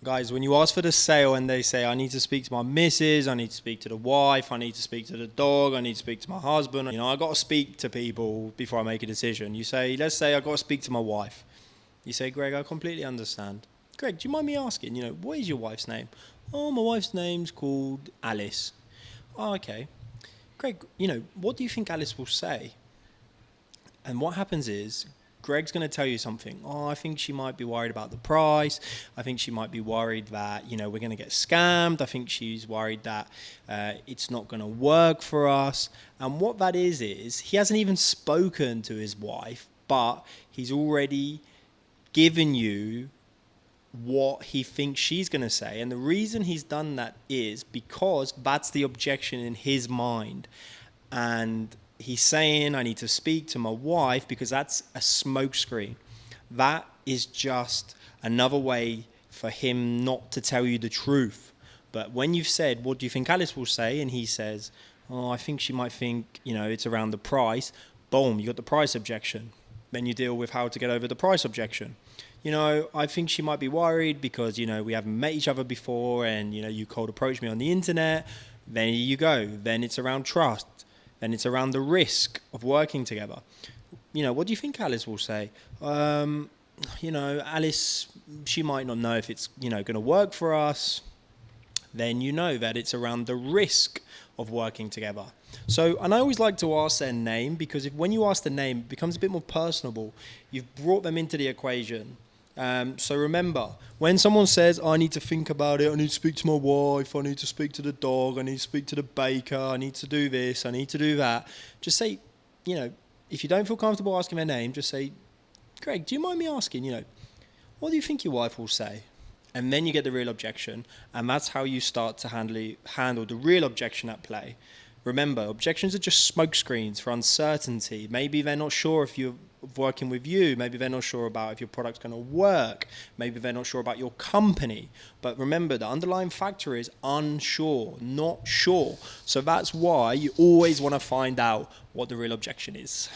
Guys, when you ask for the sale and they say, I need to speak to my missus, I need to speak to the wife, I need to speak to the dog, I need to speak to my husband, I got to speak to people before I make a decision. You say, let's say I got to speak to my wife. You say, Greg, I completely understand. Greg, do you mind me asking, what is your wife's name? Oh, my wife's name's called Alice. Oh, okay. Greg, what do you think Alice will say? And what happens is Greg's going to tell you something. Oh, I think she might be worried about the price. I think she might be worried that, we're going to get scammed. I think she's worried that it's not going to work for us. And what that is he hasn't even spoken to his wife, but he's already given you what he thinks she's going to say. And the reason he's done that is because that's the objection in his mind. And he's saying, I need to speak to my wife because that's a smokescreen. That is just another way for him not to tell you the truth. But when you've said, what do you think Alice will say? And he says, oh, I think she might think, it's around the price. Boom, you got the price objection. Then you deal with how to get over the price objection. I think she might be worried because, we haven't met each other before and, you cold approached me on the internet. Then you go. Then it's around trust. Then it's around the risk of working together. What do you think Alice will say? Alice, she might not know if it's, going to work for us. Then you know that it's around the risk of working together. So, and I always like to ask their name because when you ask the name, it becomes a bit more personable. You've brought them into the equation. So remember, when someone says, I need to think about it, I need to speak to my wife, I need to speak to the dog, I need to speak to the baker, I need to do this, I need to do that, just say, if you don't feel comfortable asking their name, just say, Greg, do you mind me asking, what do you think your wife will say? And then you get the real objection, and that's how you start to handle the real objection at play. Remember, objections are just smokescreens for uncertainty. Maybe they're not sure if you're working with you. Maybe they're not sure about if your product's going to work. Maybe they're not sure about your company. But remember, the underlying factor is unsure, not sure. So that's why you always want to find out what the real objection is.